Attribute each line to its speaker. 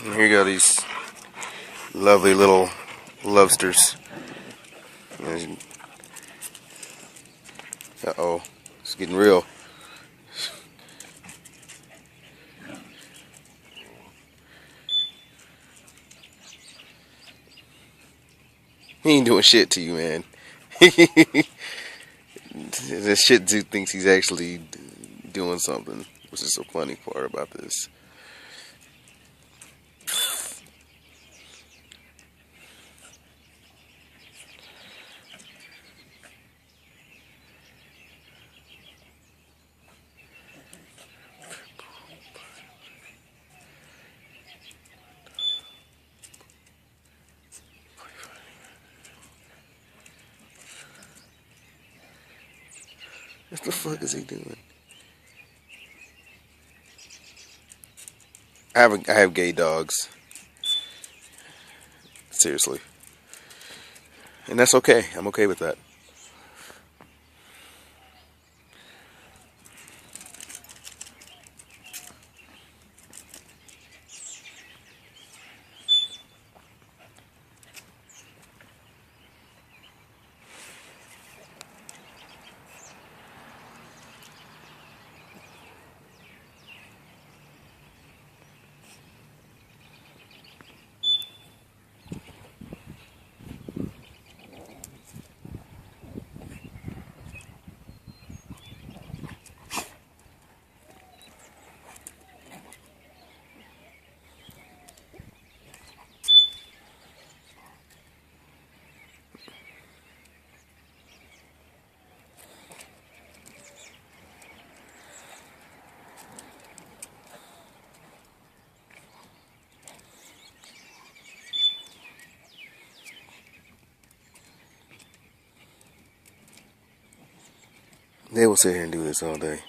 Speaker 1: And here you go, these lovely little lobsters. Uh-oh, it's getting real. He ain't doing shit to you, man. This shit dude thinks he's actually doing something, which is the funny part about this. What the fuck is he doing? I have gay dogs. Seriously. And that's okay. I'm okay with that. They will sit here and do this all day.